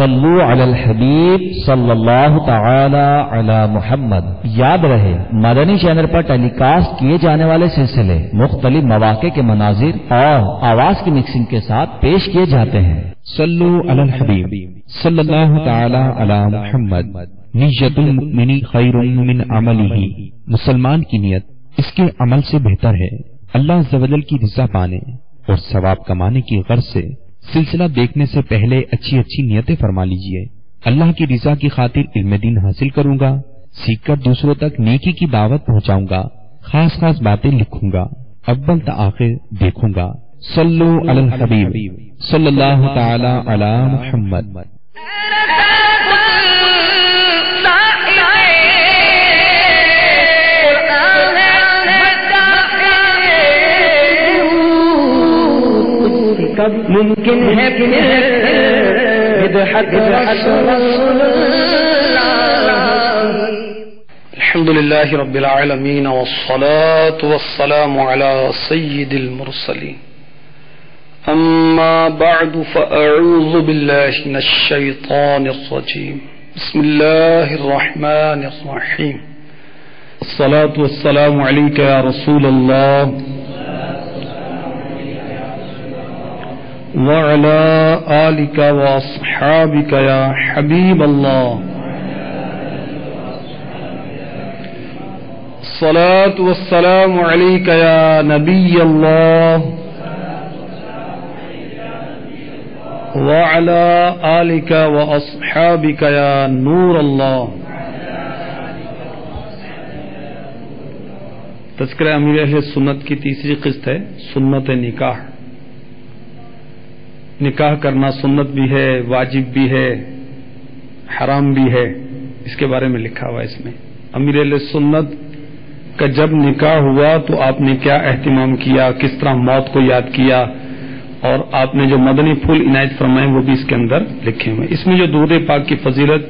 صلو علی الحبیب صلی اللہ تعالی علی محمد۔ یاد رہے مدنی چینل پر ٹیلی کاسٹ کیے جانے والے سلسلے مختلف مواقع کے مناظر اور آواز کی مکسنگ کے ساتھ پیش کیے جاتے ہیں۔ صلو علی الحبیب صلی اللہ تعالی علی محمد۔ نیت المؤمن خیر من عملہ، مسلمان کی نیت اس کے عمل سے بہتر ہے۔ اللہ عز و جل کی رضا پانے اور ثواب کمانے کی غرض سے سلسلہ دیکھنے سے پہلے اچھی اچھی نیتیں فرما لیجئے۔ اللہ کی رضا کی خاطر علم دین حاصل کروں گا، سیکھ کر دوسروں تک نیکی کی دعوت پہنچاؤں گا، خاص خاص باتیں لکھوں گا، اول تا آخر دیکھوں گا۔ صلو علی الحبیب صلی اللہ تعالی علی محمد۔ کب ممکن ہے الحمد للہ رب العالمین والصلاة والسلام على سید المرسلین اما بعد فاعوذ باللہ من الشیطان الرجیم بسم اللہ الرحمن الرحیم الصلاة والسلام علیک یا رسول اللہ وعلى آلك وأصحابك يا حبيب الله الصلاة والسلام عليك يا نبي الله وعلى آلك وأصحابك يا نور الله۔ تذکرہ امیر اہل سنت کی تیسری قسط ہے سنت نکاح۔ نکاح کرنا سنت بھی ہے، واجب بھی ہے، حرام بھی ہے، اس کے بارے میں لکھا ہوا ہے اس میں۔ امیر اہل سنت کا جب نکاح ہوا تو آپ نے کیا اہتمام کیا، کس طرح موت کو یاد کیا، اور آپ نے جو مدنی پھول عنایت فرمائے وہ بھی اس کے اندر لکھے ہوئے۔ اس میں جو درود پاک کی فضیلت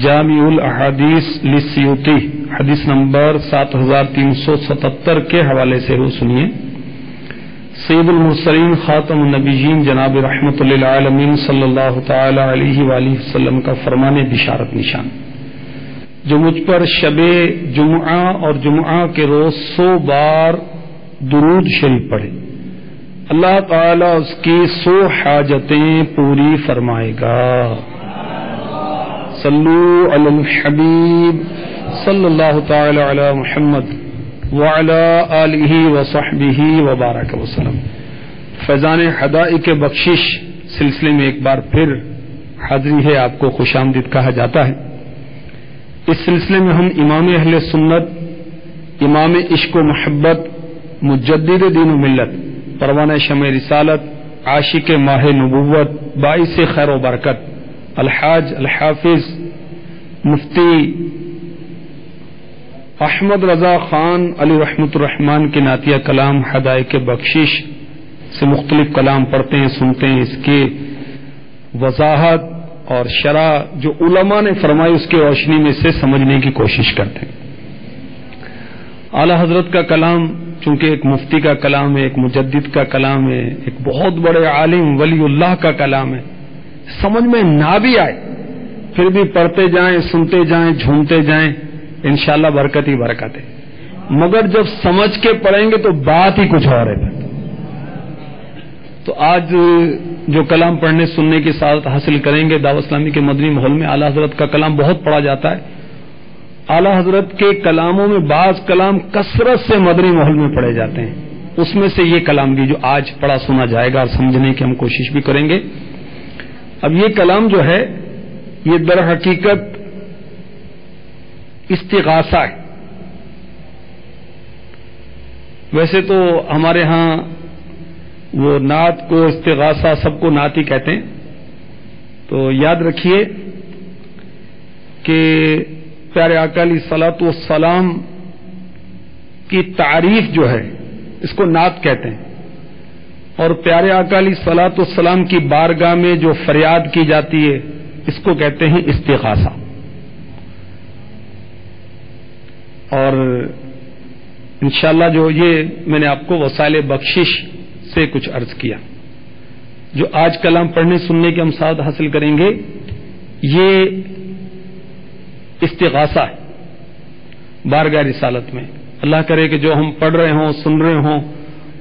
جامع الاحادیث للسیوطی حدیث نمبر 7377 کے حوالے سے وہ سنیے۔ سید المرسلین خاتم النبیین جناب رحمت للعالمین صلی اللہ تعالی علیہ وآلہ وسلم کا فرمان بشارت نشان، جو مجھ پر شب جمعہ اور جمعہ کے روز 100 بار درود شریف پڑھے، اللہ تعالی اس کی 100 حاجتیں پوری فرمائے گا۔ صلو علی الحبیب صلی اللہ تعالی علی محمد وعلى آلہ وصحبہ وبارک وسلم۔ فیضان حدائق بخشش سلسلے میں ایک بار پھر حاضری ہے، آپ کو خوش آمدید کہا جاتا ہے۔ اس سلسلے میں ہم امام اہل سنت، امام عشق و محبت، مجدد دین و ملت، پروانہ شمع رسالت، عاشق ماہ نبوت، باعث خیر و برکت، الحاج الحافظ مفتی احمد رضا خان علی رحمت الرحمان کے نعتیہ کلام حدائق بخشش سے مختلف کلام پڑھتے ہیں، سنتے ہیں، اس کی وضاحت اور شرح جو علماء نے فرمائی اس کی روشنی میں سے سمجھنے کی کوشش کرتے ہیں۔ اعلی حضرت کا کلام چونکہ ایک مفتی کا کلام ہے، ایک مجدد کا کلام ہے، ایک بہت بڑے عالم ولی اللہ کا کلام ہے، سمجھ میں نہ بھی آئے پھر بھی پڑھتے جائیں، سنتے جائیں، جھومتے جائیں، انشاءاللہ برکت ہی برکت ہے۔ مگر جب سمجھ کے پڑھیں گے تو بات ہی کچھ اور ہے۔ تو آج جو کلام پڑھنے سننے کی سعادت حاصل کریں گے، دعوت اسلامی کے مدنی ماحول میں اعلیٰ حضرت کا کلام بہت پڑھا جاتا ہے۔ اعلیٰ حضرت کے کلاموں میں بعض کلام کثرت سے مدنی ماحول میں پڑھے جاتے ہیں، اس میں سے یہ کلام بھی جو آج پڑھا سنا جائے گا اور سمجھنے کی ہم کوشش بھی کریں گے۔ اب یہ کلام جو ہے یہ در حقیقت استغاثہ ہے۔ ویسے تو ہمارے ہاں وہ نعت کو استغاثہ سب کو نعت ہی کہتے ہیں، تو یاد رکھیے کہ پیارے آقا علیہ الصلوۃ والسلام کی تعریف جو ہے اس کو نعت کہتے ہیں، اور پیارے آقا علیہ الصلوۃ والسلام کی بارگاہ میں جو فریاد کی جاتی ہے اس کو کہتے ہیں استغاثہ۔ اور انشاءاللہ جو یہ میں نے آپ کو وسائل بخشش سے کچھ عرض کیا، جو آج کلام پڑھنے سننے کے ہم سعادت حاصل کریں گے یہ استغاثہ ہے بارگاہ رسالت میں. اللہ کرے کہ جو ہم پڑھ رہے ہوں سن رہے ہوں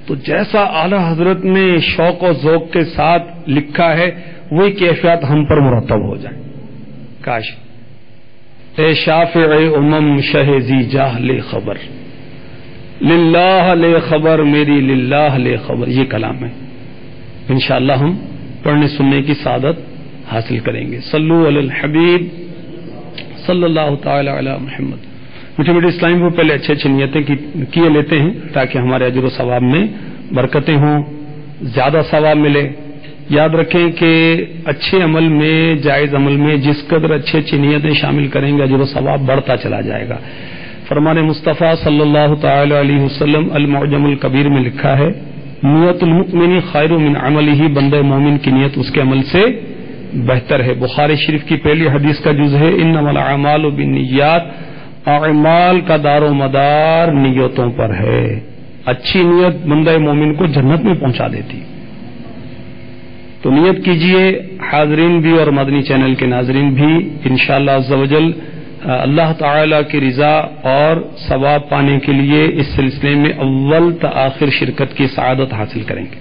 تو جیسا اعلی حضرت نے شوق و ذوق کے ساتھ لکھا ہے وہی کیفیات ہم پر مرتب ہو جائیں. کاش. اے شافع امم شہ ذی جاہ لے خبر، للہ لے خبر میری، للہ لے خبر، یہ کلام ہے. انشاءاللہ ہم پڑھنے سننے کی سعادت حاصل کریں گے. صلو علی الحبیب صلی اللہ تعالی علی محمد. میٹھے میٹھے اسلام کو پہلے اچھے اچھے نیتیں کیے لیتے ہیں تاکہ ہمارے اجر و ثواب میں برکتیں ہوں، زیادہ ثواب ملے. یاد رکھیں کہ اچھے عمل میں، جائز عمل میں جس قدر اچھی اچھی نیتیں شامل کریں گے اجر و ثواب بڑھتا چلا جائے گا. فرمان مصطفیٰ صلی اللہ تعالی علیہ وسلم المعجم الکبیر میں لکھا ہے نیت المؤمن خیر من عملہ، بندہ مومن کی نیت اس کے عمل سے بہتر ہے. بخاری شریف کی پہلی حدیث کا جز ہے انما الاعمال بالنیات، اعمال کا دار و مدار نیتوں پر ہے. اچھی نیت بندہ مومن کو جنت میں پہنچا دیتی. تو نیت کیجئے حاضرین بھی اور مدنی چینل کے ناظرین بھی، انشاءاللہ عز و جل اللہ تعالی کی رضا اور ثواب پانے کے لیے اس سلسلے میں اول تا آخر شرکت کی سعادت حاصل کریں گے.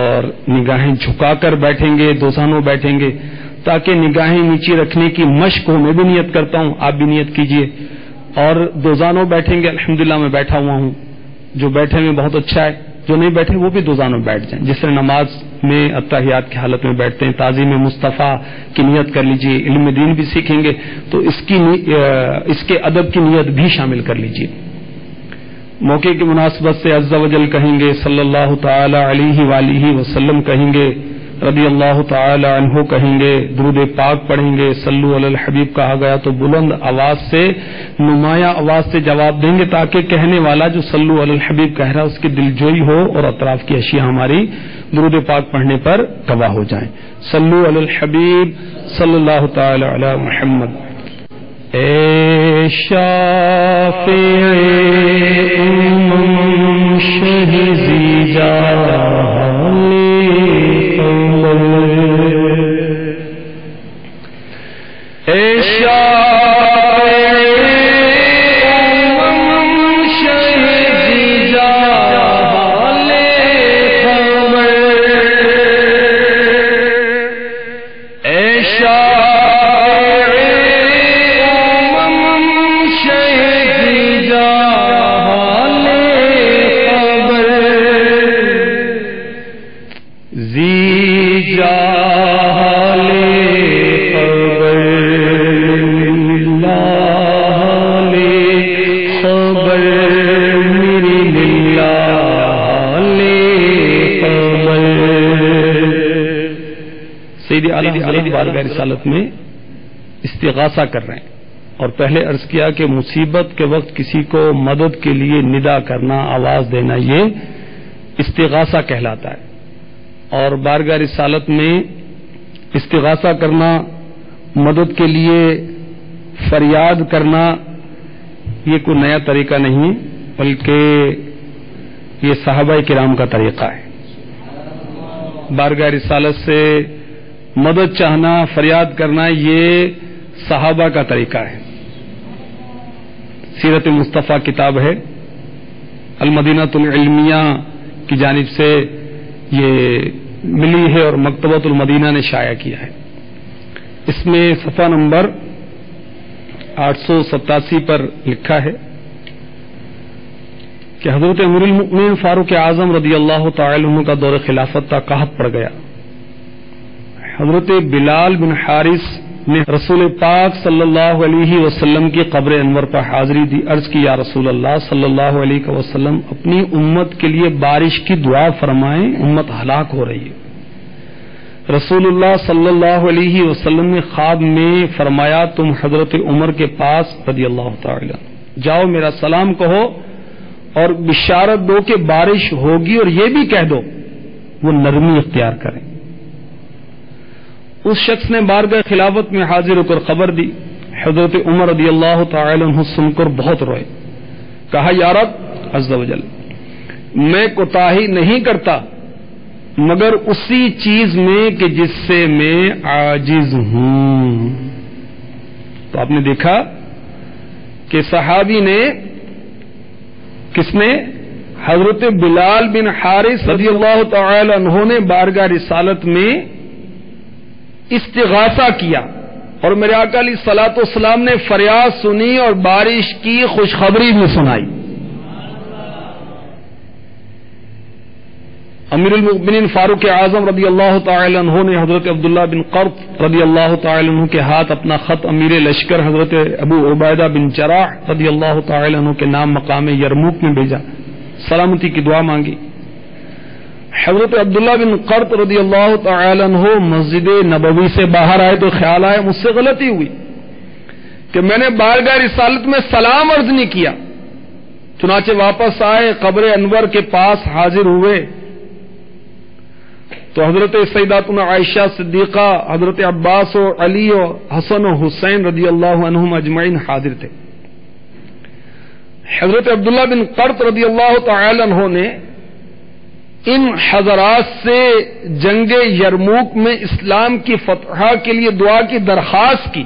اور نگاہیں جھکا کر بیٹھیں گے، دوزانوں بیٹھیں گے تاکہ نگاہیں نیچے رکھنے کی مشق ہو. میں بھی نیت کرتا ہوں، آپ بھی نیت کیجئے. اور دوزانوں بیٹھیں گے. الحمدللہ میں بیٹھا ہوا ہوں، جو بیٹھے ہوئے بہت اچھا ہے، جو نہیں بیٹھے وہ بھی دوزانوں بیٹھ جائیں. جس طرح نماز میں اتحیات کی حالت میں بیٹھتے ہیں، تعظیم مصطفیٰ کی نیت کر لیجئے. علم دین بھی سیکھیں گے تو اس کے ادب کی نیت بھی شامل کر لیجئے. موقع کی مناسبت سے عز و جل کہیں گے، صلی اللہ تعالی علیہ وآلہ وسلم کہیں گے، رضی اللہ تعالی عنہ کہیں گے، درود پاک پڑھیں گے، صلو علی الحبیب کہا گیا تو بلند آواز سے، نمایاں آواز سے جواب دیں گے تاکہ کہنے والا جو صلو علی الحبیب کہہ رہا اس کی دلجوئی ہو اور اطراف کی اشیاء ہماری درود پاک پڑھنے پر گواہ ہو جائیں. صلو علی الحبیب صلی اللہ تعالی علی محمد. اے شافع امم شہ ذی جاہ بارگاہ رسالت میں استغاثہ کر رہے ہیں. اور پہلے عرض کیا کہ مصیبت کے وقت کسی کو مدد کے لیے ندا کرنا، آواز دینا، یہ استغاثہ کہلاتا ہے. اور بارگاہ رسالت میں استغاثہ کرنا، مدد کے لیے فریاد کرنا، یہ کوئی نیا طریقہ نہیں بلکہ یہ صحابہ کرام کا طریقہ ہے. بارگاہ رسالت سے مدد چاہنا، فریاد کرنا، یہ صحابہ کا طریقہ ہے. سیرت مصطفیٰ کتاب ہے، المدینہ العلمیہ کی جانب سے یہ ملی ہے اور مکتبۃ المدینہ نے شائع کیا ہے. اس میں صفحہ نمبر 887 پر لکھا ہے کہ حضرت امیر المؤمنین فاروق اعظم رضی اللہ تعالی عنہ کا دور خلافت تا قحط پڑ گیا. حضرت بلال بن حارث نے رسول پاک صلی اللہ علیہ وسلم کی قبر انور پر حاضری دی. عرض کی یا رسول اللہ صلی اللہ علیہ وسلم اپنی امت کے لیے بارش کی دعا فرمائیں، امت ہلاک ہو رہی ہے. رسول اللہ صلی اللہ علیہ وسلم نے خواب میں فرمایا تم حضرت عمر کے پاس رضی اللہ تعالی جاؤ، میرا سلام کہو اور بشارت دو کہ بارش ہوگی، اور یہ بھی کہہ دو وہ نرمی اختیار کریں. اس شخص نے بارگاہ خلافت میں حاضر ہو کر خبر دی. حضرت عمر رضی اللہ تعالی عنہ سن کر بہت روئے. کہا یا رب عز و جل، میں کوتاہی نہیں کرتا مگر اسی چیز میں کہ جس سے میں عاجز ہوں. تو آپ نے دیکھا کہ صحابی نے، کس نے؟ حضرت بلال بن حارث رضی اللہ تعالی عنہ نے بارگاہ رسالت میں استغاثہ کیا، اور میرے آقا علیہ الصلوۃ والسلام نے فریاد سنی اور بارش کی خوشخبری بھی سنائی. امیر المؤمنین فاروق اعظم رضی اللہ تعالی عنہ نے حضرت عبداللہ بن قرط رضی اللہ تعالی عنہ کے ہاتھ اپنا خط امیر لشکر حضرت ابو عبیدہ بن جراح رضی اللہ تعالی عنہ کے نام مقام یرموک میں بھیجا، سلامتی کی دعا مانگی. حضرت عبداللہ بن قرط رضی اللہ تعالی عنہ مسجد نبوی سے باہر آئے تو خیال آیا مجھ سے غلطی ہوئی کہ میں نے بارگاہ رسالت میں سلام عرض نہیں کیا. چنانچہ واپس آئے، قبر انور کے پاس حاضر ہوئے تو حضرت سیداتنا عائشہ صدیقہ، حضرت عباس و علی و حسن و حسین رضی اللہ عنہم اجمعین حاضر تھے. حضرت عبداللہ بن قرط رضی اللہ تعالی عنہ نے ان حضرات سے جنگ یرموک میں اسلام کی فتح کے لیے دعا کی درخواست کی.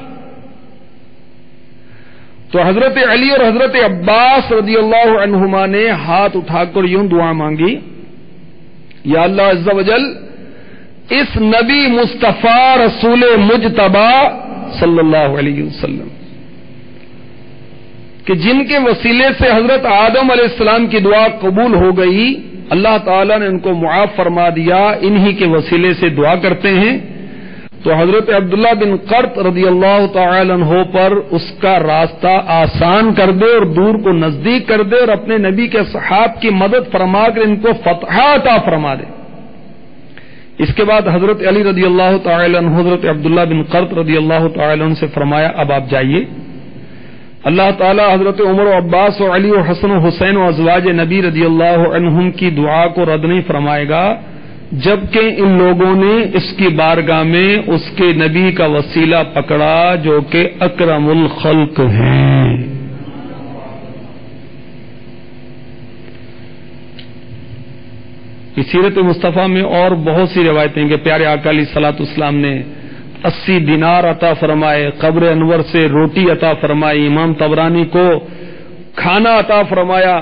تو حضرت علی اور حضرت عباس رضی اللہ عنہما نے ہاتھ اٹھا کر یوں دعا مانگی، یا اللہ عز و جل اس نبی مصطفیٰ رسول مجتبی صلی اللہ علیہ وسلم کہ جن کے وسیلے سے حضرت آدم علیہ السلام کی دعا قبول ہو گئی، اللہ تعالیٰ نے ان کو معاف فرما دیا، انہی کے وسیلے سے دعا کرتے ہیں. تو حضرت عبداللہ بن قرط رضی اللہ تعالی عنہ پر اس کا راستہ آسان کر دے اور دور کو نزدیک کر دے اور اپنے نبی کے صحاب کی مدد فرما کر ان کو فتح عطا فرما دے. اس کے بعد حضرت علی رضی اللہ تعالی عنہ حضرت عبداللہ بن قرط رضی اللہ تعالی عنہ سے فرمایا اب آپ جائیے، اللہ تعالیٰ حضرت عمر و عباس و علی و حسن و حسین و ازواج نبی رضی اللہ عنہم کی دعا کو رد نہیں فرمائے گا جبکہ ان لوگوں نے اس کی بارگاہ میں اس کے نبی کا وسیلہ پکڑا جو کہ اکرم الخلق ہیں. اس سیرت مصطفیٰ میں اور بہت سی روایتیں کہ پیارے آقا علیہ الصلوۃ والسلام نے 80 دینار عطا فرمائے، قبر انور سے روٹی عطا فرمائی، امام طبرانی کو کھانا عطا فرمایا.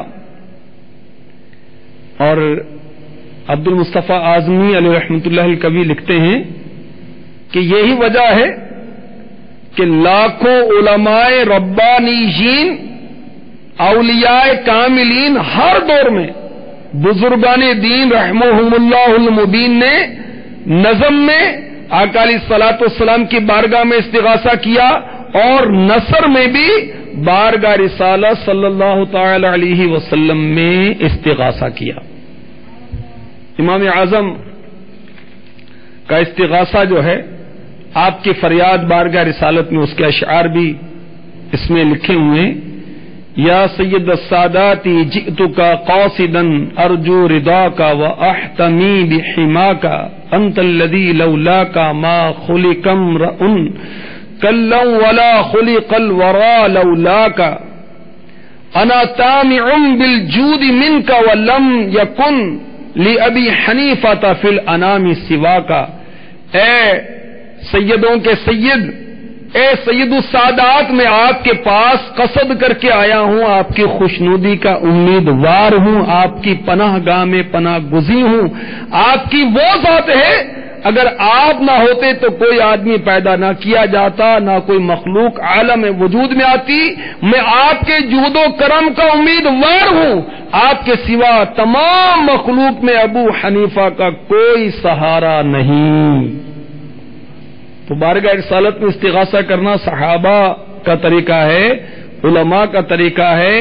اور عبد المصطفیٰ اعظمی علیہ رحمۃ اللہ الکوی لکھتے ہیں کہ یہی وجہ ہے کہ لاکھوں علماء ربانیین، اولیاء کاملین ہر دور میں بزرگان دین رحمہم اللہ المبین نے نظم میں آقا علیہ الصلوۃ والسلام کی بارگاہ میں استغاثہ کیا اور نثر میں بھی بارگاہ رسالہ صلی اللہ تعالی علیہ وسلم میں استغاثہ کیا. امام اعظم کا استغاثہ جو ہے آپ کی فریاد بارگاہ رسالت میں اس کے اشعار بھی اس میں لکھے ہوئے ہیں. یا سید السادات جئتک قاصدا ارجو رضاک واحتمی بحماک انت الذی لولاک ما خلق امرؤ کلا ولا خلق الورى لولاک انا طامع بالجود منک ولم یکن لأبی حنیفۃ فی الانام سواک. اے سیدوں کے سید، اے سید السادات، میں آپ کے پاس قصد کر کے آیا ہوں، آپ کی خوشنودی کا امیدوار ہوں، آپ کی پناہ گاہ میں پناہ گزی ہوں. آپ کی وہ ذات ہے اگر آپ نہ ہوتے تو کوئی آدمی پیدا نہ کیا جاتا، نہ کوئی مخلوق عالم وجود میں آتی. میں آپ کے جود و کرم کا امیدوار ہوں، آپ کے سوا تمام مخلوق میں ابو حنیفہ کا کوئی سہارا نہیں. تو بارگاہ رسالت میں استغاثہ کرنا صحابہ کا طریقہ ہے، علماء کا طریقہ ہے،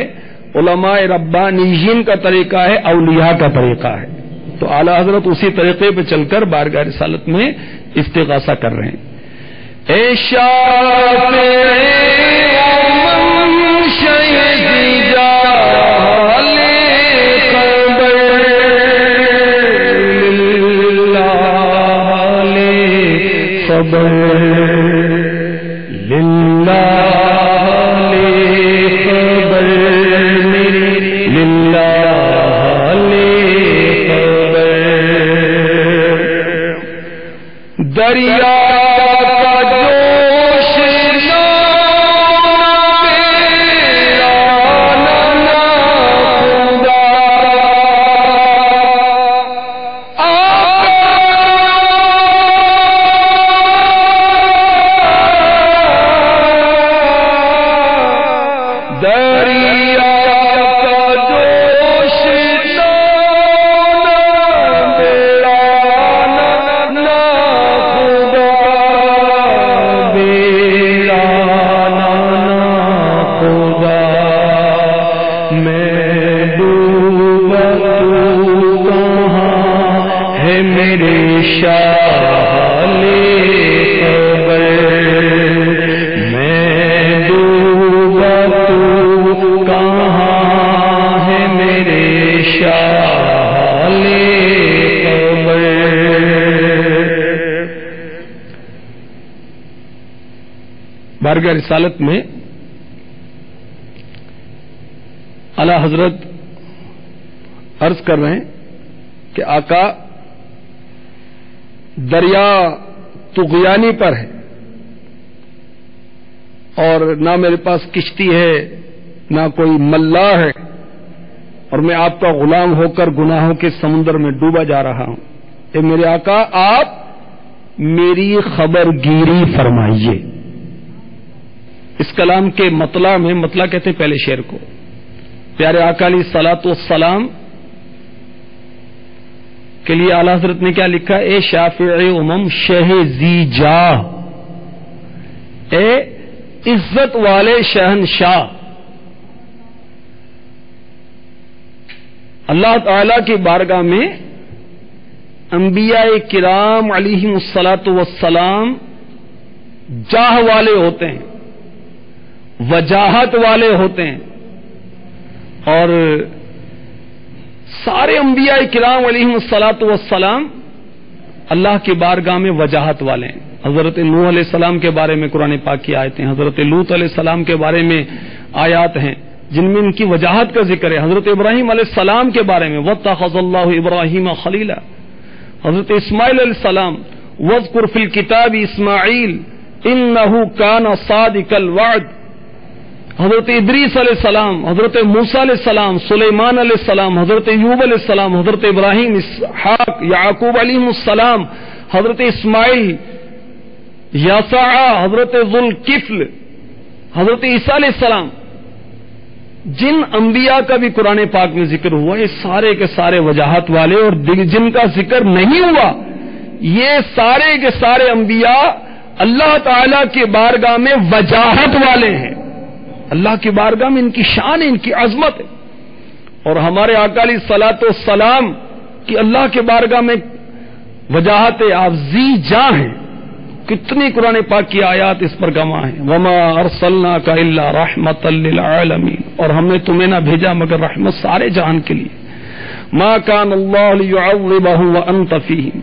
علماء ربانیین کا طریقہ ہے، اولیاء کا طریقہ ہے. تو اعلیٰ حضرت اسی طریقے پہ چل کر بارگاہ رسالت میں استغاثہ کر رہے ہیں. اے دریا کا جوش بارگاہ رسالت میں اعلی حضرت عرض کر رہے ہیں کہ آقا دریا طغیانی پر ہے اور نہ میرے پاس کشتی ہے نہ کوئی ملاح ہے اور میں آپ کا غلام ہو کر گناہوں کے سمندر میں ڈوبا جا رہا ہوں. اے میرے آقا آپ میری خبر گیری فرمائیے. اس کلام کے مطلع میں مطلع کہتے ہیں پہلے شعر کو. پیارے آقا علیہ الصلوۃ والسلام کے لیے اعلی حضرت نے کیا لکھا؟ اے شافع امم شہ زی جا، اے عزت والے شہنشاہ. اللہ تعالی کی بارگاہ میں انبیاء کرام علیہم الصلوۃ والسلام جاہ والے ہوتے ہیں، وجاہت والے ہوتے ہیں، اور سارے انبیاء کرام علیہم الصلوۃ والسلام اللہ کی بارگاہ میں وجاہت والے ہیں. حضرت نوح علیہ السلام کے بارے میں قرآن پاک کی آیتیں، حضرت لوط علیہ السلام کے بارے میں آیات ہیں جن میں ان کی وجاہت کا ذکر ہے. حضرت ابراہیم علیہ السلام کے بارے میں وَاتَّخَذَ اللَّهُ إِبْرَاهِيمَ خَلِيلًا. حضرت اسماعیل علیہ السلام وَاذْكُرْ فِي الْكِتَابِ إِسْمَاعِيلَ إِنَّهُ كَانَ صَادِقَ الْوَعْدِ. حضرت ادریس علیہ السلام، حضرت موسیٰ علیہ السلام، سلیمان علیہ السلام، حضرت ایوب علیہ السلام، حضرت ابراہیم، اسحاق، یعقوب علیہ السلام، حضرت اسماعیل، یسع، حضرت ذوالکفل، حضرت عیسیٰ علیہ السلام. جن انبیاء کا بھی قرآن پاک میں ذکر ہوا یہ سارے کے سارے وجاہت والے، اور جن کا ذکر نہیں ہوا یہ سارے کے سارے انبیاء اللہ تعالی کی بارگاہ میں وجاہت والے ہیں. اللہ کی بارگاہ میں ان کی شان ہے، ان کی عظمت ہے. اور ہمارے آقا علیہ الصلوۃ والسلام کی اللہ کے بارگاہ میں وجاہت آپ زی جاں ہیں. کتنی قرآن پاک کی آیات اس پر گواہ ہیں. وما ارسلناک الا رحمۃ للعالمین، اور ہم نے تمہیں نہ بھیجا مگر رحمت سارے جہان کے لیے. ما کان اللہ لیعذبہم وانت فیہم،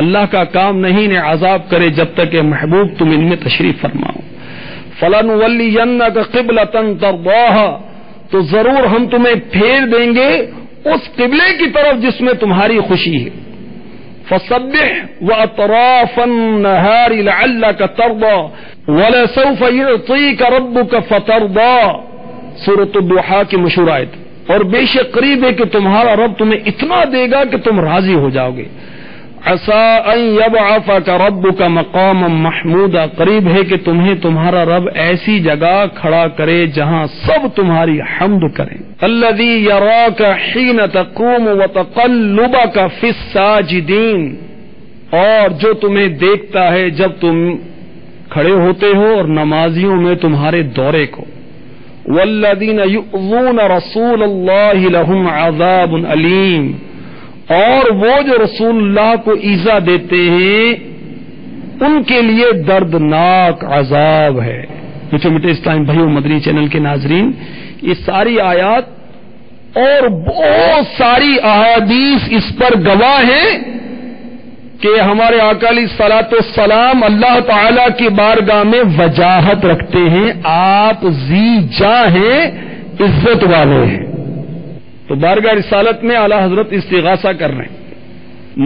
اللہ کا کام نہیں نے عذاب کرے جب تک کہ محبوب تم ان میں تشریف فرماؤ. فَلَنُوَلِّيَنَّكَ قِبْلَةً تَرْضَاهَا، تو ضرور ہم تمہیں پھیر دیں گے اس قبلے کی طرف جس میں تمہاری خوشی ہے. فَسَبِّحْ وَأَطْرَافَ النَّهَارِ لَعَلَّكَ تَرْضَىٰ وَلَسَوْفَ يُعْطِيكَ رَبُّكَ فَتَرْضَىٰ. سورۃ الضحیٰ کی مشہور آیت. اور بے شک قریب ہے کہ تمہارا رب تمہیں اتنا دے گا کہ تم راضی ہو جاؤ گے. عسى ان يبعثك ربك مقاما محمودا، قریب ہے کہ تمہیں تمہارا رب ایسی جگہ کھڑا کرے جہاں سب تمہاری حمد کریں. الذي يراك حين تقوم وتقلبك في الساجدين، اور جو تمہیں دیکھتا ہے جب تم کھڑے ہوتے ہو اور نمازیوں میں تمہارے دورے کو. والذين يؤذون رسول الله لهم عذاب أليم، اور وہ جو رسول اللہ کو ایذا دیتے ہیں ان کے لیے دردناک عذاب ہے. میٹھے میٹھے اسلام بھائیو، مدنی چینل کے ناظرین، یہ ساری آیات اور بہت ساری احادیث اس پر گواہ ہیں کہ ہمارے آقا علیہ الصلوۃ والسلام اللہ تعالی کی بارگاہ میں وجاہت رکھتے ہیں. آپ ذی جاں ہیں، عزت والے ہیں. تو بارگاہ رسالت میں اعلی حضرت استغاثہ کر رہے ہیں.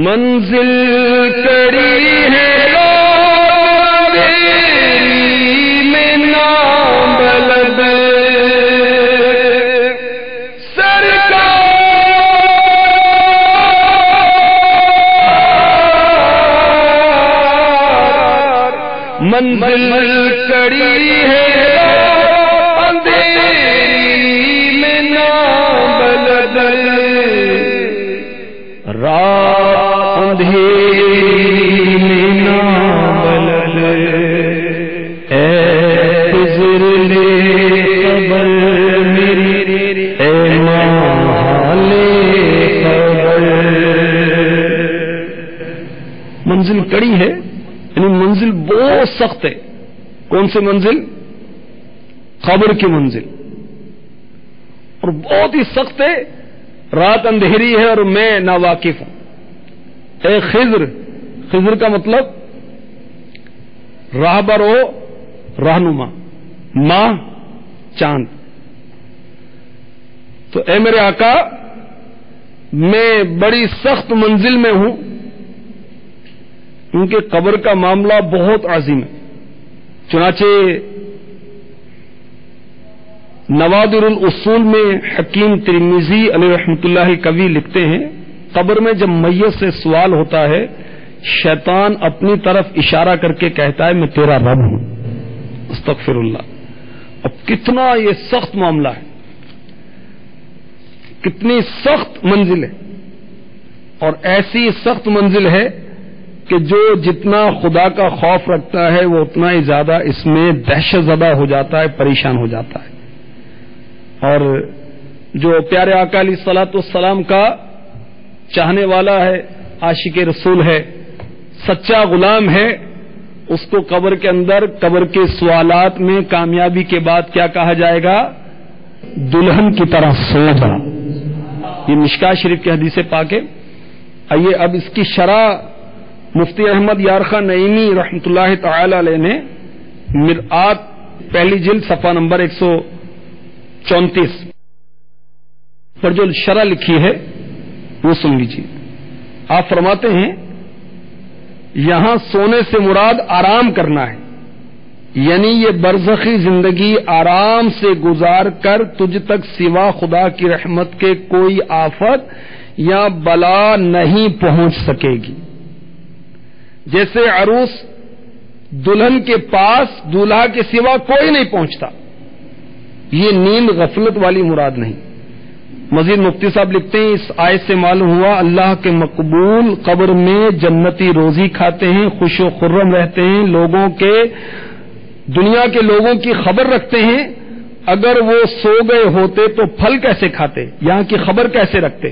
منزل کری ہے منزل کڑی ہے اندھیری میں نابلد رات اندھیری میں نابلد اے خضر لے خبر میری اے ماں لے خبر. منزل کڑی ہے یعنی منزل بہت سخت ہے. کون سی منزل؟ قبر کی منزل، اور بہت ہی سخت ہے. رات اندھیری ہے اور میں ناواقف ہوں. اے خضر، خضر کا مطلب راہبر و رہنما، ماں چاند. تو اے میرے آقا میں بڑی سخت منزل میں ہوں، کیونکہ قبر کا معاملہ بہت عظیم ہے. چنانچہ نوادر الاصول میں حکیم ترمذی علیہ رحمۃ اللہ کوی لکھتے ہیں، قبر میں جب میت سے سوال ہوتا ہے شیطان اپنی طرف اشارہ کر کے کہتا ہے میں تیرا رب ہوں. استغفر اللہ. اب کتنا یہ سخت معاملہ ہے، کتنی سخت منزل ہے، اور ایسی سخت منزل ہے کہ جو جتنا خدا کا خوف رکھتا ہے وہ اتنا ہی زیادہ اس میں دہشت زدہ ہو جاتا ہے، پریشان ہو جاتا ہے. اور جو پیارے آقا علیہ الصلوۃ والسلام کا چاہنے والا ہے، عاشق رسول ہے، سچا غلام ہے، اس کو قبر کے اندر قبر کے سوالات میں کامیابی کے بعد کیا کہا جائے گا؟ دلہن کی طرح سو جا. یہ مشکاہ شریف کی حدیث پاک ہے. آئیے اب اس کی شرح مفتی احمد یارخان نعیمی رحمۃ اللہ تعالی علیہ نے مرآت پہلی جلد صفحہ نمبر 134 پر جو شرح لکھی ہے وہ سن لیجیے. آپ فرماتے ہیں یہاں سونے سے مراد آرام کرنا ہے، یعنی یہ برزخی زندگی آرام سے گزار کر تجھ تک سوا خدا کی رحمت کے کوئی آفت یا بلا نہیں پہنچ سکے گی. جیسے عروس دلہن کے پاس دولہا کے سوا کوئی نہیں پہنچتا، یہ نیند غفلت والی مراد نہیں. مزید مفتی صاحب لکھتے ہیں اس آیت سے معلوم ہوا اللہ کے مقبول قبر میں جنتی روزی کھاتے ہیں، خوش و خرم رہتے ہیں، لوگوں کے دنیا کے لوگوں کی خبر رکھتے ہیں. اگر وہ سو گئے ہوتے تو پھل کیسے کھاتے، یہاں کی خبر کیسے رکھتے.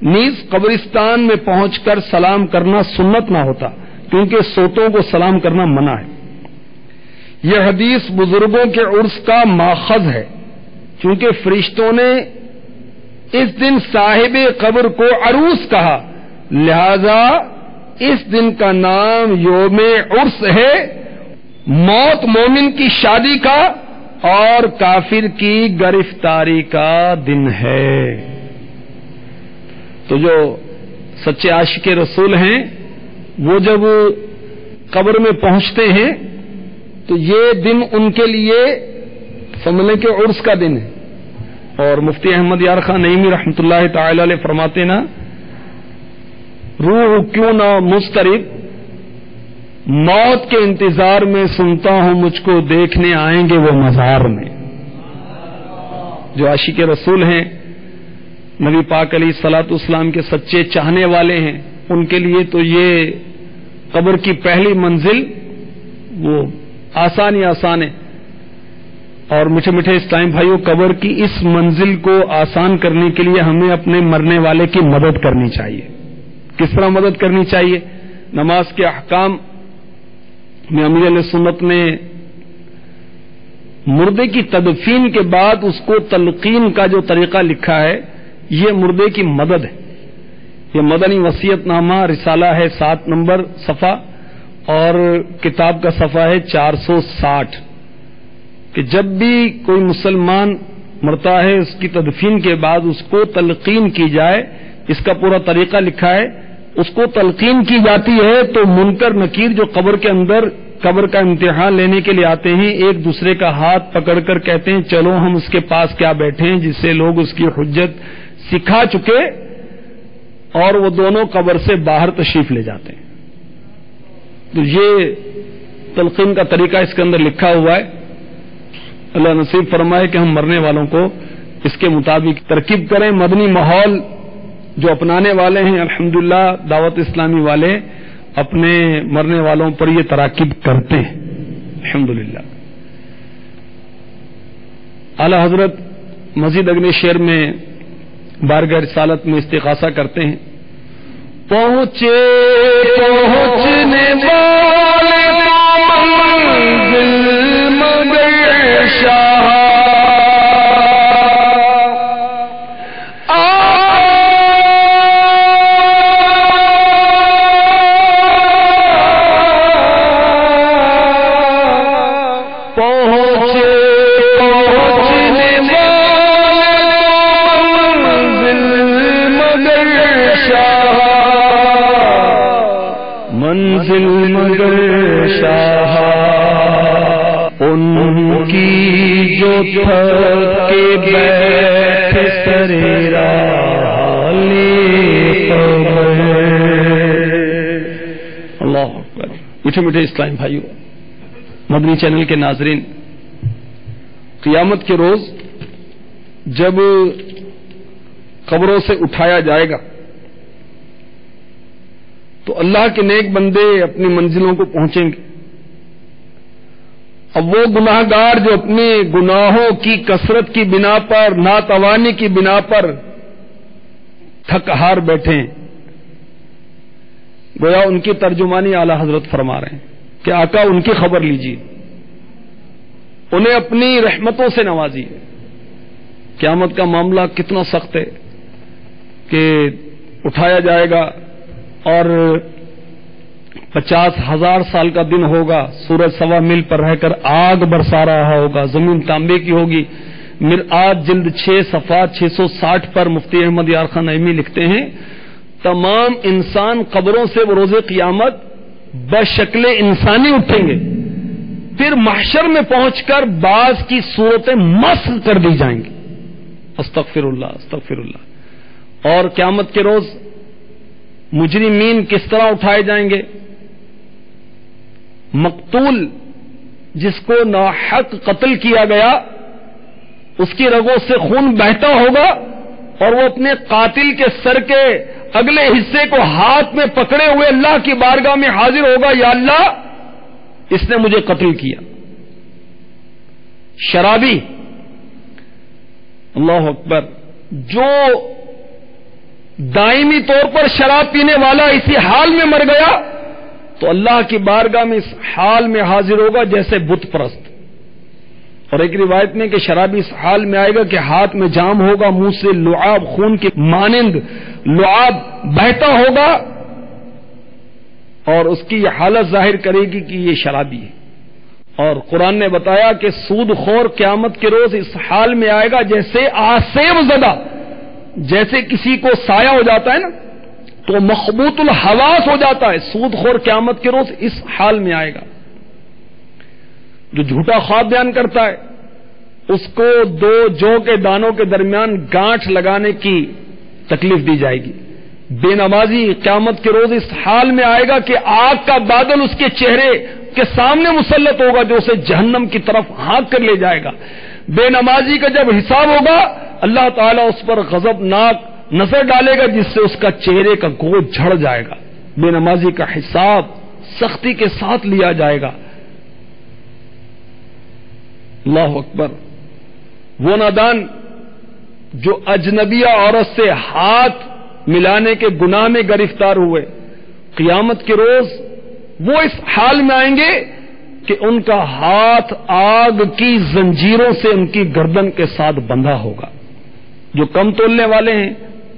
نیز قبرستان میں پہنچ کر سلام کرنا سنت نہ ہوتا کیونکہ سوتوں کو سلام کرنا منع ہے. یہ حدیث بزرگوں کے عرس کا ماخذ ہے، چونکہ فرشتوں نے اس دن صاحب قبر کو عروس کہا، لہذا اس دن کا نام یوم عرس ہے. موت مومن کی شادی کا اور کافر کی گرفتاری کا دن ہے. تو جو سچے عاشق رسول ہیں وہ جب قبر میں پہنچتے ہیں تو یہ دن ان کے لیے سمجھنے کے عرس کا دن ہے. اور مفتی احمد یار خان نعیمی رحمۃ اللہ تعالی علیہ فرماتے نا روح کیوں نہ مضطرب موت کے انتظار میں سنتا ہوں مجھ کو دیکھنے آئیں گے وہ مزار میں. جو عاشق رسول ہیں، نبی پاک علیہ الصلوۃ والسلام کے سچے چاہنے والے ہیں، ان کے لیے تو یہ قبر کی پہلی منزل وہ آسان ہی آسان ہے. اور میٹھے میٹھے اسلام بھائیوں، قبر کی اس منزل کو آسان کرنے کے لیے ہمیں اپنے مرنے والے کی مدد کرنی چاہیے. کس طرح مدد کرنی چاہیے؟ نماز کے احکام میں امیر علیہ سنت نے مردے کی تدفین کے بعد اس کو تلقین کا جو طریقہ لکھا ہے، یہ مردے کی مدد ہے. یہ مدنی وصیت نامہ رسالہ ہے 7 نمبر صفحہ، اور کتاب کا صفحہ ہے 460، کہ جب بھی کوئی مسلمان مرتا ہے اس کی تدفین کے بعد اس کو تلقین کی جائے. اس کا پورا طریقہ لکھا ہے. اس کو تلقین کی جاتی ہے تو منکر نکیر جو قبر کے اندر قبر کا امتحان لینے کے لیے آتے ہیں ایک دوسرے کا ہاتھ پکڑ کر کہتے ہیں چلو ہم اس کے پاس کیا بیٹھیں جس سے لوگ اس کی حجت سکھا چکے، اور وہ دونوں قبر سے باہر تشریف لے جاتے ہیں. تو یہ تلقین کا طریقہ اس کے اندر لکھا ہوا ہے. اللہ نصیب فرمائے کہ ہم مرنے والوں کو اس کے مطابق ترکیب کریں. مدنی ماحول جو اپنانے والے ہیں الحمدللہ دعوت اسلامی والے اپنے مرنے والوں پر یہ تراکیب کرتے ہیں الحمدللہ. اعلی حضرت مزید اگلے شعر میں بارگاہ رسالت میں استغاثہ کرتے ہیں. پہنچے پہنچنے والے منزل مگر شاہ میٹھے میٹھے اسلام بھائیوں، مدنی چینل کے ناظرین، قیامت کے روز جب قبروں سے اٹھایا جائے گا تو اللہ کے نیک بندے اپنی منزلوں کو پہنچیں گے. اب وہ گناہ گار جو اپنے گناہوں کی کثرت کی بنا پر، ناتوانی کی بنا پر تھک ہار بیٹھے ہیں، گویا ان کی ترجمانی اعلی حضرت فرما رہے ہیں کہ آقا ان کی خبر لیجیے، انہیں اپنی رحمتوں سے نوازیے. قیامت کا معاملہ کتنا سخت ہے کہ اٹھایا جائے گا اور 50,000 سال کا دن ہوگا، سورج 1.25 میل پر رہ کر آگ برسا رہا ہوگا، زمین تانبے کی ہوگی. مرآت جلد 6 صفحہ 660 پر مفتی احمد یار خان نعیمی لکھتے ہیں تمام انسان قبروں سے بروز قیامت بشکل انسانی اٹھیں گے، پھر محشر میں پہنچ کر بعض کی صورتیں مسخ کر دی جائیں گی. استغفر اللہ استغفر اللہ. اور قیامت کے روز مجرمین کس طرح اٹھائے جائیں گے؟ مقتول جس کو ناحق قتل کیا گیا اس کی رگوں سے خون بہتا ہوگا اور وہ اپنے قاتل کے سر کے اگلے حصے کو ہاتھ میں پکڑے ہوئے اللہ کی بارگاہ میں حاضر ہوگا، یا اللہ اس نے مجھے قتل کیا. شرابی، اللہ اکبر، جو دائمی طور پر شراب پینے والا اسی حال میں مر گیا تو اللہ کی بارگاہ میں اس حال میں حاضر ہوگا جیسے بت پرست. اور ایک روایت میں کہ شرابی اس حال میں آئے گا کہ ہاتھ میں جام ہوگا، منہ سے لعاب خون کے مانند لعاب بہتا ہوگا اور اس کی یہ حالت ظاہر کرے گی کہ یہ شرابی ہے. اور قرآن نے بتایا کہ سود خور قیامت کے روز اس حال میں آئے گا جیسے آسیب زدہ، جیسے کسی کو سایہ ہو جاتا ہے نا تو مخبوط الحواس ہو جاتا ہے. سود خور قیامت کے روز اس حال میں آئے گا. جو جھوٹا خواب بیان کرتا ہے اس کو 2 جو کے دانوں کے درمیان گانٹھ لگانے کی تکلیف دی جائے گی. بے نمازی قیامت کے روز اس حال میں آئے گا کہ آگ کا بادل اس کے چہرے کے سامنے مسلط ہوگا جو اسے جہنم کی طرف ہانک کر لے جائے گا. بے نمازی کا جب حساب ہوگا اللہ تعالیٰ اس پر غضبناک نظر ڈالے گا جس سے اس کا چہرے کا گوشت جھڑ جائے گا. بے نمازی کا حساب سختی کے ساتھ لیا جائے گا. اللہ اکبر. وہ نادان جو اجنبیہ عورت سے ہاتھ ملانے کے گناہ میں گرفتار ہوئے، قیامت کے روز وہ اس حال میں آئیں گے کہ ان کا ہاتھ آگ کی زنجیروں سے ان کی گردن کے ساتھ بندھا ہوگا. جو کم تولنے والے ہیں،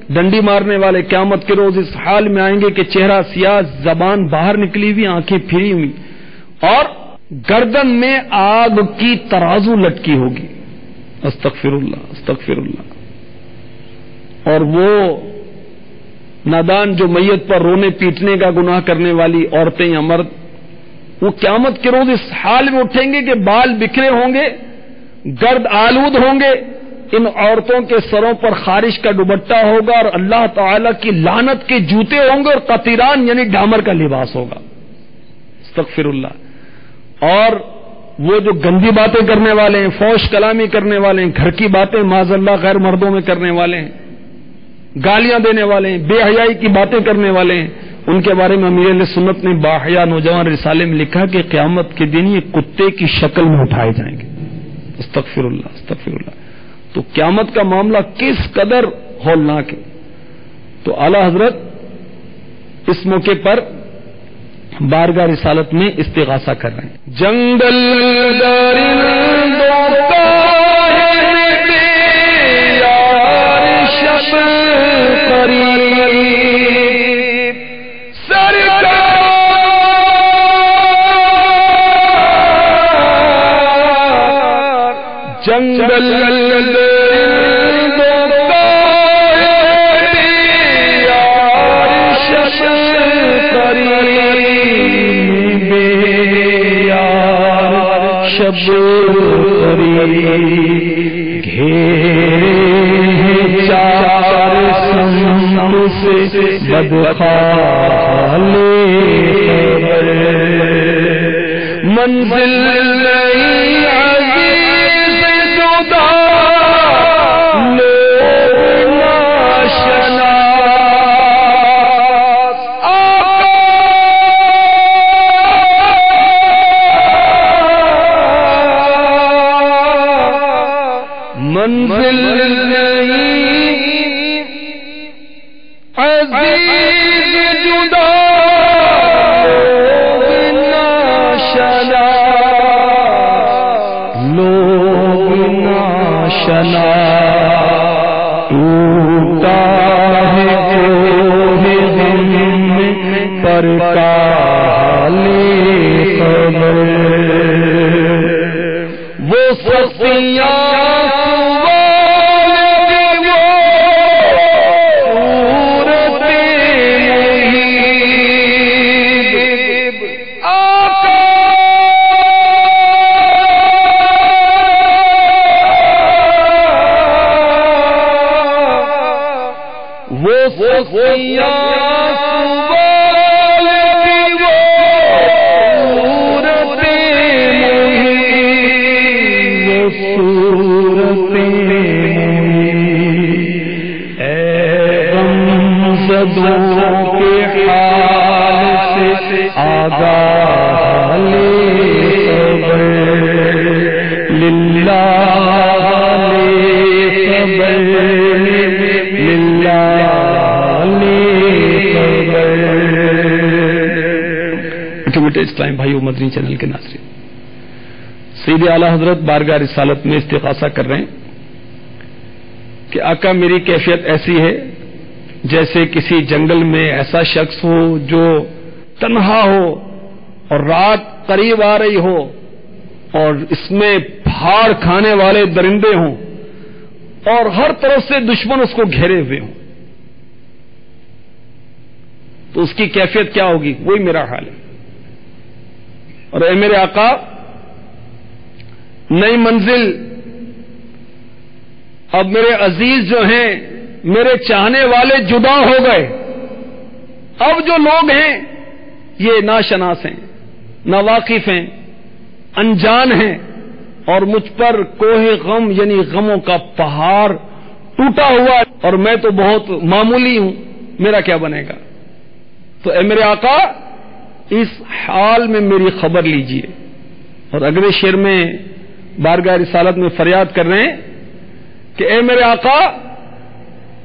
ڈنڈی مارنے والے، قیامت کے روز اس حال میں آئیں گے کہ چہرہ سیاہ، زبان باہر نکلی ہوئی، آنکھیں پھری ہوئی اور گردن میں آگ کی ترازو لٹکی ہوگی. استغفر اللہ استغفر اللہ. اور وہ نادان جو میت پر رونے پیٹنے کا گناہ کرنے والی عورتیں یا مرد، وہ قیامت کے روز اس حال میں اٹھیں گے کہ بال بکھرے ہوں گے، گرد آلود ہوں گے، ان عورتوں کے سروں پر خارش کا دوپٹہ ہوگا اور اللہ تعالی کی لعنت کے جوتے ہوں گے اور قطیران یعنی ڈامر کا لباس ہوگا. استغفر اللہ. اور وہ جو گندی باتیں کرنے والے ہیں، فوش کلامی کرنے والے ہیں، گھر کی باتیں معاذ اللہ غیر مردوں میں کرنے والے ہیں، گالیاں دینے والے ہیں، بے حیائی کی باتیں کرنے والے ہیں، ان کے بارے میں امیر اہل سنت نے باحیا نوجوان رسالے میں لکھا کہ قیامت کے دن یہ کتے کی شکل میں اٹھائے جائیں گے. استغفر اللہ استغفر اللہ. تو قیامت کا معاملہ کس قدر ہولناک ہے. تو اعلی حضرت اس موقع پر بارگاہ رسالت میں استغاثہ کر رہے ہیں. جنگل درندوں کا جنگل گھیرے چار سم سے بدخالے منزل نہیں عزیز جدا لوگ ناشناس منزل نہیں عزیز جدا لوگ ناشنا ٹوٹا ہے پر کالے خبر وہ سختیاں اسلام بھائیو مدنی چینل کے ناظرین، سید اعلی حضرت بارگاہ رسالت میں استغاثہ کر رہے ہیں کہ آقا میری کیفیت ایسی ہے جیسے کسی جنگل میں ایسا شخص ہو جو تنہا ہو اور رات قریب آ رہی ہو اور اس میں پھاڑ کھانے والے درندے ہوں اور ہر طرف سے دشمن اس کو گھیرے ہوئے ہوں، تو اس کی کیفیت کیا ہوگی؟ وہی میرا حال ہے. اور اے میرے آقا، نئی منزل، اب میرے عزیز جو ہیں، میرے چاہنے والے جدا ہو گئے. اب جو لوگ ہیں یہ ناشناس ہیں، ناواقف ہیں، انجان ہیں، اور مجھ پر کوہ غم یعنی غموں کا پہاڑ ٹوٹا ہوا ہے اور میں تو بہت معمولی ہوں، میرا کیا بنے گا؟ تو اے میرے آقا، اس حال میں میری خبر لیجئے. اور اگلے شعر میں بارگاہ رسالت میں فریاد کر رہے ہیں کہ اے میرے آقا،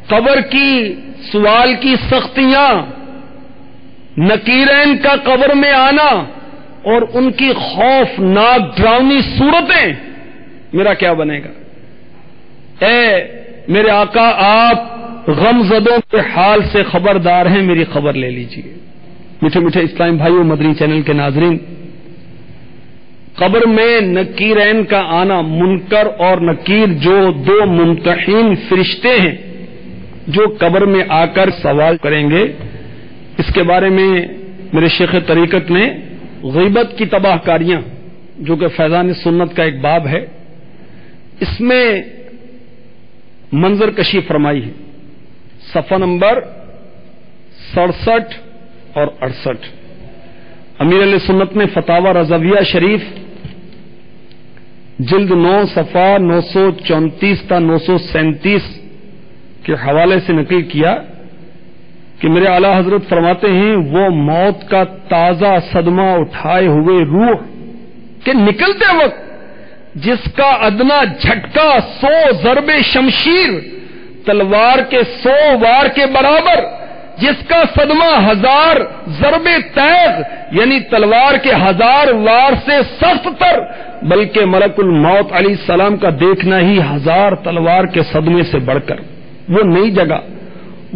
قبر کی سوال کی سختیاں، نکیرین کا قبر میں آنا اور ان کی خوفناک ڈراؤنی صورتیں، میرا کیا بنے گا؟ اے میرے آقا، آپ غم زدوں کے حال سے خبردار ہیں، میری خبر لے لیجئے. میٹھے میٹھے اسلام بھائیوں مدنی چینل کے ناظرین، قبر میں نکیرین کا آنا، منکر اور نکیر جو دو ممتحن فرشتے ہیں جو قبر میں آ کر سوال کریں گے، اس کے بارے میں میرے شیخ طریقت نے غیبت کی تباہ کاریاں، جو کہ فیضان سنت کا ایک باب ہے، اس میں منظر کشی فرمائی ہے. صفحہ نمبر 67 اور 68. امیر علیہ سنت نے فتاوی رضویہ شریف جلد 9 صفحہ 934 تا 937 کے حوالے سے نقل کیا کہ میرے اعلی حضرت فرماتے ہیں وہ موت کا تازہ صدمہ اٹھائے ہوئے روح کے نکلتے وقت جس کا ادنا جھٹکا 100 ضرب شمشیر تلوار کے 100 وار کے برابر، جس کا صدمہ 1000 ضرب تیغ یعنی تلوار کے 1000 وار سے سخت تر، بلکہ ملک الموت علیہ السلام کا دیکھنا ہی 1000 تلوار کے صدمے سے بڑھ کر، وہ نئی جگہ،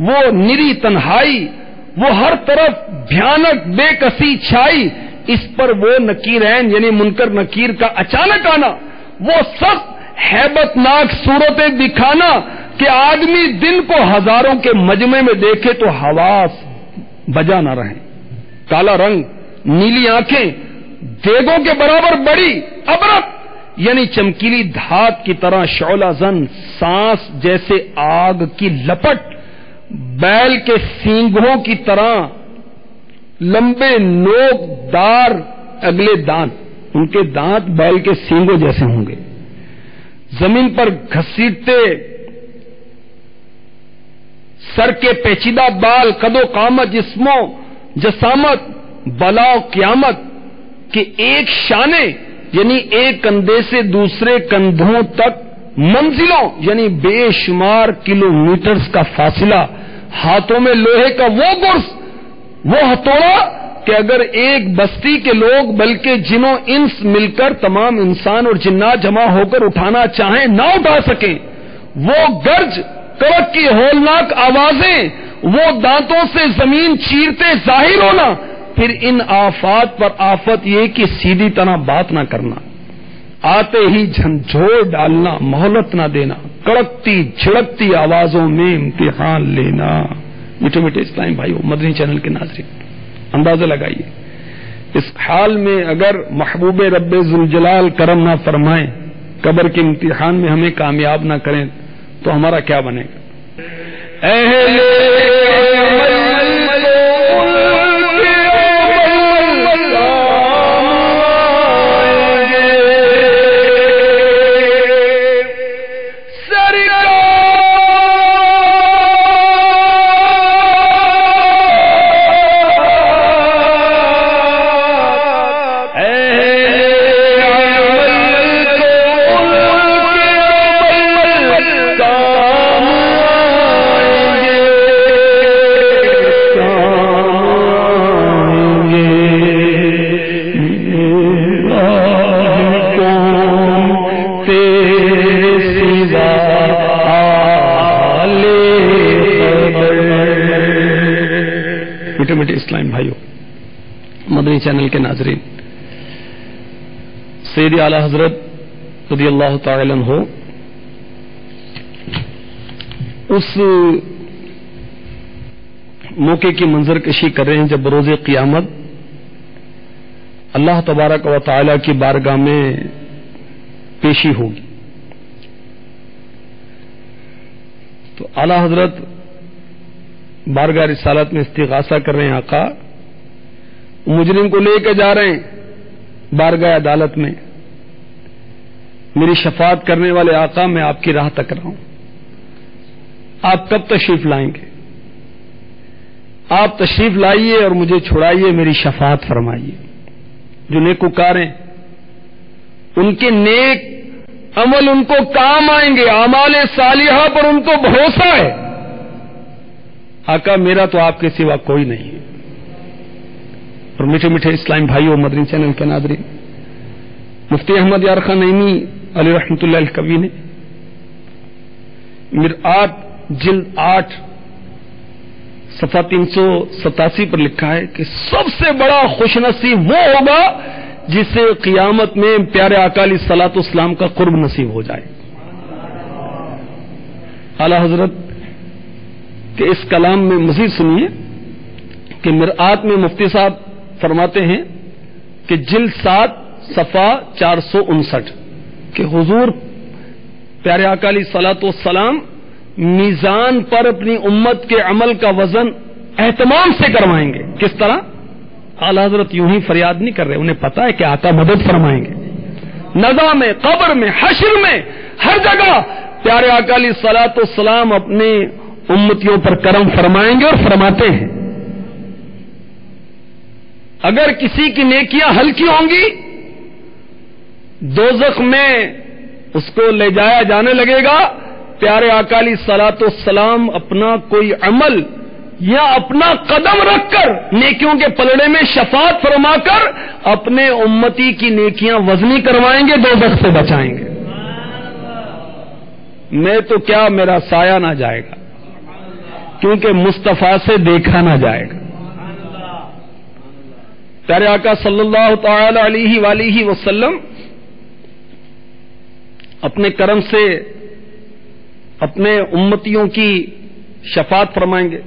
وہ نری تنہائی، وہ ہر طرف بھیانک بے کسی چھائی، اس پر وہ نکیرین یعنی منکر نکیر کا اچانک آنا، وہ سخت ہیبت ناک صورتیں دکھانا کہ آدمی دن کو ہزاروں کے مجمع میں دیکھے تو حواس بجا نہ رہیں، کالا رنگ، نیلی آنکھیں، دیگوں کے برابر بڑی، ابرق یعنی چمکیلی دھات کی طرح شعلہ زن، سانس جیسے آگ کی لپٹ، بیل کے سینگوں کی طرح لمبے نوک دار اگلے دانت، ان کے دانت بیل کے سینگوں جیسے ہوں گے، زمین پر گھسیٹتے سر کے پیچیدہ بال، قد و قامت، جسموں جسامت، بلا و قیامت کے ایک شانے یعنی ایک کندھے سے دوسرے کندھوں تک منزلوں یعنی بے شمار کلومیٹرز کا فاصلہ، ہاتھوں میں لوہے کا وہ گرز، وہ ہتھوڑا کہ اگر ایک بستی کے لوگ بلکہ جنوں انس مل کر تمام انسان اور جنات جمع ہو کر اٹھانا چاہیں نہ اٹھا سکیں، وہ گرج کڑک کی ہولناک آوازیں، وہ دانتوں سے زمین چیرتے ظاہر ہونا، پھر ان آفات پر آفت یہ کہ سیدھی طرح بات نہ کرنا، آتے ہی جھنجھوڑ ڈالنا، مہلت نہ دینا، کڑکتی جھڑکتی آوازوں میں امتحان لینا۔ میٹھے میٹھے اسلام بھائیو، مدنی چینل کے ناظرین، اندازہ لگائیے اس حال میں اگر محبوب رب ذوالجلال کرم نہ فرمائیں، قبر کے امتحان میں ہمیں کامیاب نہ کریں تو ہمارا کیا بنے گا؟ اسلام بھائیو، مدنی چینل کے ناظرین، سید اعلی حضرت رضی اللہ تعالی عنہ اس موقع کی منظر کشی کر رہے ہیں جب بروز قیامت اللہ تبارک و تعالی کی بارگاہ میں پیشی ہوگی، تو اعلی حضرت بارگاہ رسالت میں استغاثہ کر رہے ہیں، آقا مجرم کو لے کے جا رہے ہیں بارگاہ عدالت میں، میری شفاعت کرنے والے آقا میں آپ کی راہ تک رہا ہوں، آپ کب تشریف لائیں گے؟ آپ تشریف لائیے اور مجھے چھڑائیے، میری شفاعت فرمائیے۔ جو نیکوکار ہیں ان کے نیک عمل ان کو کام آئیں گے، اعمال صالحہ پر ان کو بھروسہ ہے، آقا میرا تو آپ کے سوا کوئی نہیں ہے۔ اور میٹھے میٹھے اسلام بھائیوں، مدنی چینل کے ناظرین، مفتی احمد یار خان نعیمی علیہ رحمۃ اللہ الکوی نے مرآت جلد 8 صفحہ 387 پر لکھا ہے کہ سب سے بڑا خوش نصیب وہ ہوگا جسے قیامت میں پیارے آقا علیہ الصلوۃ والسلام کا قرب نصیب ہو جائے۔ اعلی حضرت کہ اس کلام میں مزید سنیے کہ مرآت میں مفتی صاحب فرماتے ہیں کہ جلد 7 صفحہ 459 کہ حضور پیارے آقا علیہ الصلوۃ والسلام میزان پر اپنی امت کے عمل کا وزن اہتمام سے کروائیں گے۔ کس طرح؟ اعلیٰ حضرت یوں ہی فریاد نہیں کر رہے، انہیں پتا ہے کہ آقا مدد فرمائیں گے. نزا میں، قبر میں، حشر میں، ہر جگہ پیارے آقا علیہ الصلوۃ والسلام اپنے امتیوں پر کرم فرمائیں گے اور فرماتے ہیں. اگر کسی کی نیکیاں ہلکی ہوں گی دوزخ میں اس کو لے جایا جانے لگے گا. پیارے آقا علیہ الصلوۃ والسلام اپنا کوئی عمل یا اپنا قدم رکھ کر نیکیوں کے پلڑے میں شفاعت فرما کر اپنے امتی کی نیکیاں وزنی کروائیں گے، دوزخ سے بچائیں گے. میں تو کیا میرا سایہ نہ جائے گا کیونکہ مصطفیٰ سے دیکھا نہ جائے گا. پیارے آقا صلی اللہ تعالی علیہ وآلہ وسلم اپنے کرم سے اپنے امتیوں کی شفاعت فرمائیں گے.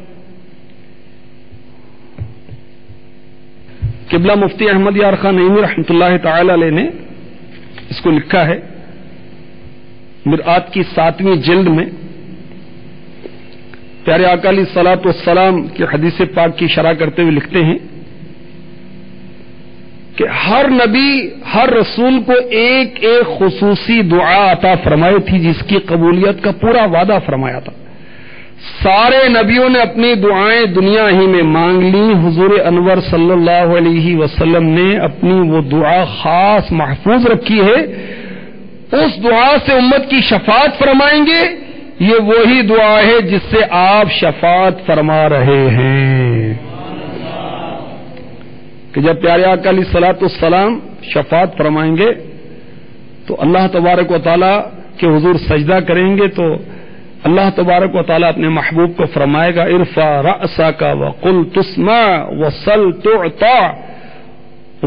قبلہ مفتی احمد یار خان نعیمی رحمۃ اللہ تعالی علیہ نے اس کو لکھا ہے مرآت کی 7ویں جلد میں. پیارے آقا علیہ الصلوۃ والسلام کی حدیث پاک کی شرح کرتے ہوئے لکھتے ہیں کہ ہر نبی ہر رسول کو ایک ایک خصوصی دعا عطا فرمائی تھی جس کی قبولیت کا پورا وعدہ فرمایا تھا. سارے نبیوں نے اپنی دعائیں دنیا ہی میں مانگ لی. حضور انور صلی اللہ علیہ وسلم نے اپنی وہ دعا خاص محفوظ رکھی ہے. اس دعا سے امت کی شفاعت فرمائیں گے. یہ وہی دعا ہے جس سے آپ شفاعت فرما رہے ہیں کہ جب پیارے آقا علیہ الصلوۃ والسلام شفاعت فرمائیں گے تو اللہ تبارک و تعالیٰ کے حضور سجدہ کریں گے تو اللہ تبارک و تعالیٰ اپنے محبوب کو فرمائے گا ارفع رأسک وقل تسمع وسل تعطى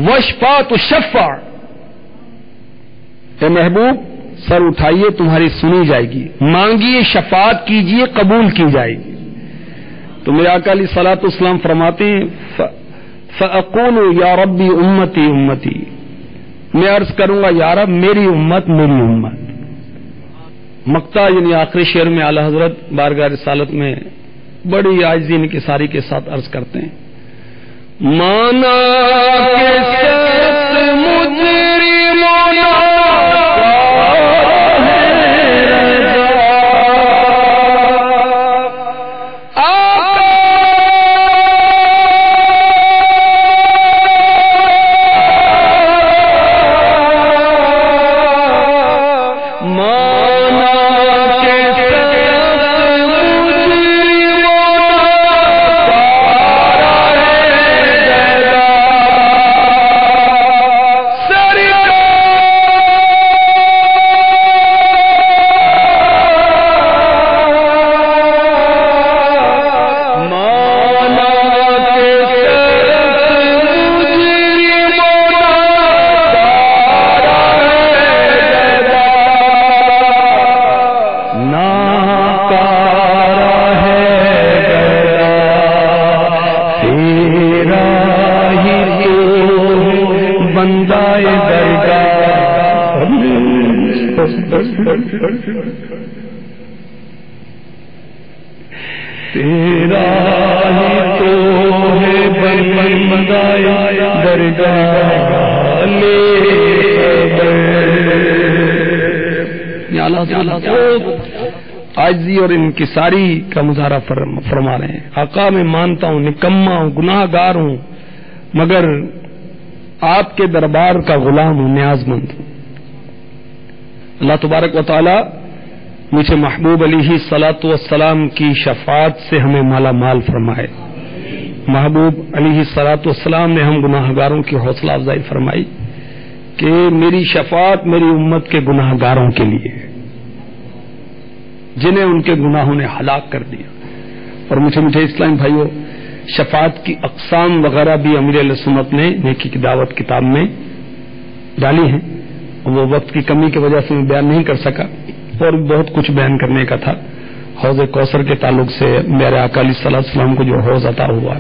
واشفع تشفع. اے محبوب سر اٹھائیے تمہاری سنی جائے گی، مانگیے شفاعت کیجیے قبول کی جائے گی. تو میرے آقا علیہ الصلوۃ والسلام فرماتے ہیں فَأَقُولُ يَا رَبِّي أُمَّتِي أُمَّتِي، میں عرض کروں گا یا رب میری امت میری امت. مقطع یعنی آخری شعر میں اعلیٰ حضرت بارگاہ رسالت میں بڑی عاجزی انکساری کے ساتھ عرض کرتے ہیں مانا کے ساتھ مجرموں تیرا ہی تو ہے بندہ درگاہ لے. عاجزی اور انکساری کا مظاہرہ فرما رہے ہیں. آقا میں مانتا ہوں نکما ہوں گناہ گار ہوں مگر آپ کے دربار کا غلام ہوں نیاز مند ہوں. اللہ تبارک و تعالی مجھے محبوب علیہ الصلوۃ والسلام کی شفاعت سے ہمیں مالا مال فرمائے. محبوب علیہ الصلوۃ والسلام نے ہم گناہ گاروں کی حوصلہ افزائی فرمائی کہ میری شفاعت میری امت کے گناہ گاروں کے لیے جنہیں ان کے گناہوں نے ہلاک کر دیا. اور مجھے اسلام بھائیوں شفاعت کی اقسام وغیرہ بھی امیر اہل سنت نے نیکی کی دعوت کتاب میں ڈالی ہیں. وہ وقت کی کمی کی وجہ سے میں بیان نہیں کر سکا اور بہت کچھ بیان کرنے کا تھا. حوض کوثر کے تعلق سے میرے آقا علیہ الصلوۃ والسلام کو جو حوض عطا ہوا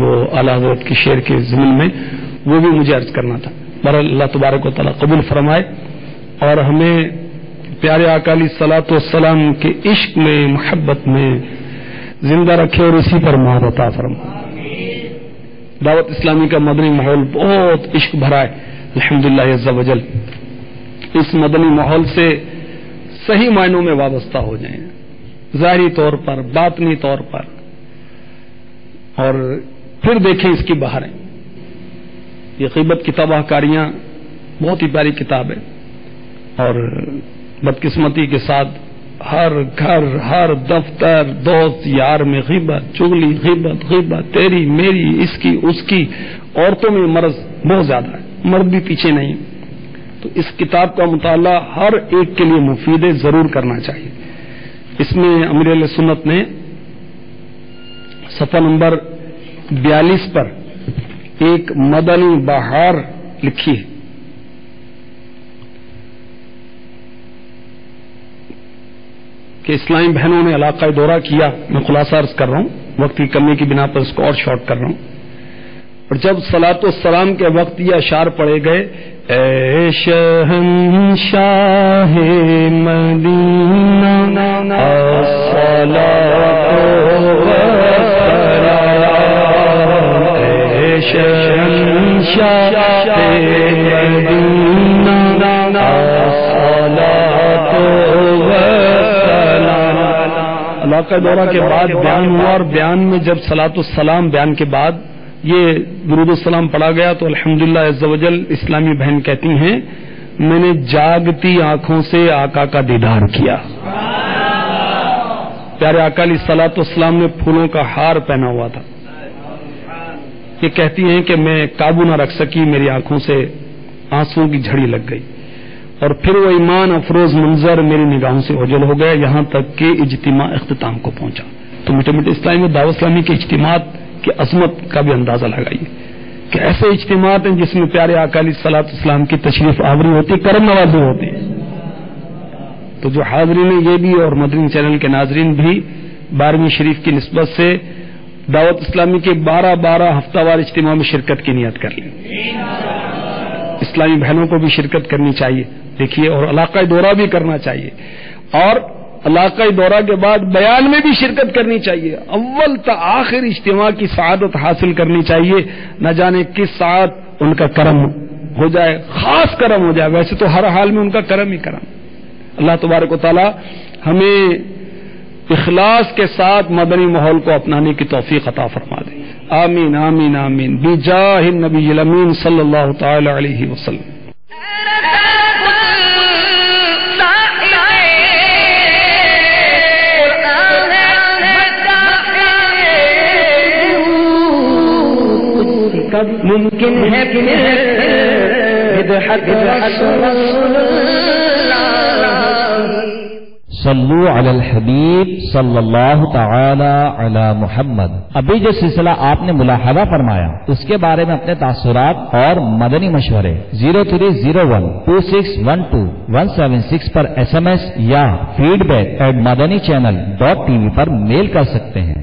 وہ اعلیٰ حضرت کی شعر کے ضمن میں وہ بھی مجھے عرض کرنا تھا. بہرحال اللہ تبارک و تعالیٰ قبول فرمائے اور ہمیں پیارے آقا علیہ الصلوۃ والسلام کے عشق میں محبت میں زندہ رکھے اور اسی پر موت عطا فرمائے. دعوت اسلامی کا مدنی ماحول بہت عشق بھرا ہے الحمدللہ عز و جل. اس مدنی ماحول سے صحیح معنوں میں وابستہ ہو جائیں، ظاہری طور پر، باطنی طور پر، اور پھر دیکھیں اس کی بہاریں. یہ غیبت کی تباہ کاریاں بہت ہی پیاری کتاب ہے، اور بدقسمتی کے ساتھ ہر گھر، ہر دفتر، دوست یار میں غیبت، چغلی، غیبت تیری میری، اس کی اس کی. عورتوں میں مرض بہت زیادہ ہے، مرد بھی پیچھے نہیں. تو اس کتاب کا مطالعہ ہر ایک کے لیے مفید ہے، ضرور کرنا چاہیے. اس میں امیر اہل سنت نے صفحہ نمبر 42 پر ایک مدنی بہار لکھی ہے. کہ اسلامی بہنوں نے علاقہ دورہ کیا. میں خلاصہ عرض کر رہا ہوں، وقت کی کمی کی بنا پر اس کو اور شارٹ کر رہا ہوں. اور جب صلاۃ والسلام کے وقت یہ اشعار پڑھے گئے، اے شہنشاہ مدینہ الصلاۃ والسلام، اے شہنشاہ مدینہ الصلاۃ والسلام. علاقہ دورہ کے بعد بیان ہوا، اور بیان میں جب صلاۃ والسلام بیان کے بعد یہ درود السلام پڑھا گیا تو الحمدللہ عز و جل اسلامی بہن کہتی ہیں میں نے جاگتی آنکھوں سے آقا کا دیدار کیا. پیارے آقا علیہ الصلوۃ والسلام نے پھولوں کا ہار پہنا ہوا تھا. یہ کہتی ہیں کہ میں قابو نہ رکھ سکی، میری آنکھوں سے آنسوں کی جھڑی لگ گئی، اور پھر وہ ایمان افروز منظر میری نگاہوں سے اوجھل ہو گیا، یہاں تک کہ اجتماع اختتام کو پہنچا. تو میٹھے میٹھے اسلامی میں دعوت اسلامی کے اجتماعات کی عظمت کا بھی اندازہ لگائیے کہ ایسے اجتماعات ہیں جس میں پیارے آقا علیہ الصلوۃ والسلام کی تشریف آوری ہوتی، کرم نوازی ہوتی. تو جو حاضرین یہ بھی اور مدنی چینل کے ناظرین بھی 12ویں شریف کی نسبت سے دعوت اسلامی کے 12 ہفتہ وار اجتماع میں شرکت کی نیت کر لیں. اسلامی بہنوں کو بھی شرکت کرنی چاہیے دیکھیے، اور علاقہ دورہ بھی کرنا چاہیے، اور علاقہ دورہ کے بعد بیان میں بھی شرکت کرنی چاہیے. اول تا آخر اجتماع کی سعادت حاصل کرنی چاہیے. نہ جانے کس ساعت ان کا کرم ہو جائے، خاص کرم ہو جائے. ویسے تو ہر حال میں ان کا کرم ہی کرم. اللہ تبارک و تعالی ہمیں اخلاص کے ساتھ مدنی ماحول کو اپنانے کی توفیق عطا فرما دے. آمین آمین آمین بجاہ النبی الامین صلی اللہ تعالی علیہ وسلم. ممکن ہے صلو علی الحبیب صلی اللہ تعالی علی محمد. ابھی جو سلسلہ آپ نے ملاحظہ فرمایا اس کے بارے میں اپنے تاثرات اور مدنی مشورے 03012612 پر SMS یا feedback@madanichannel.tv پر میل کر سکتے ہیں.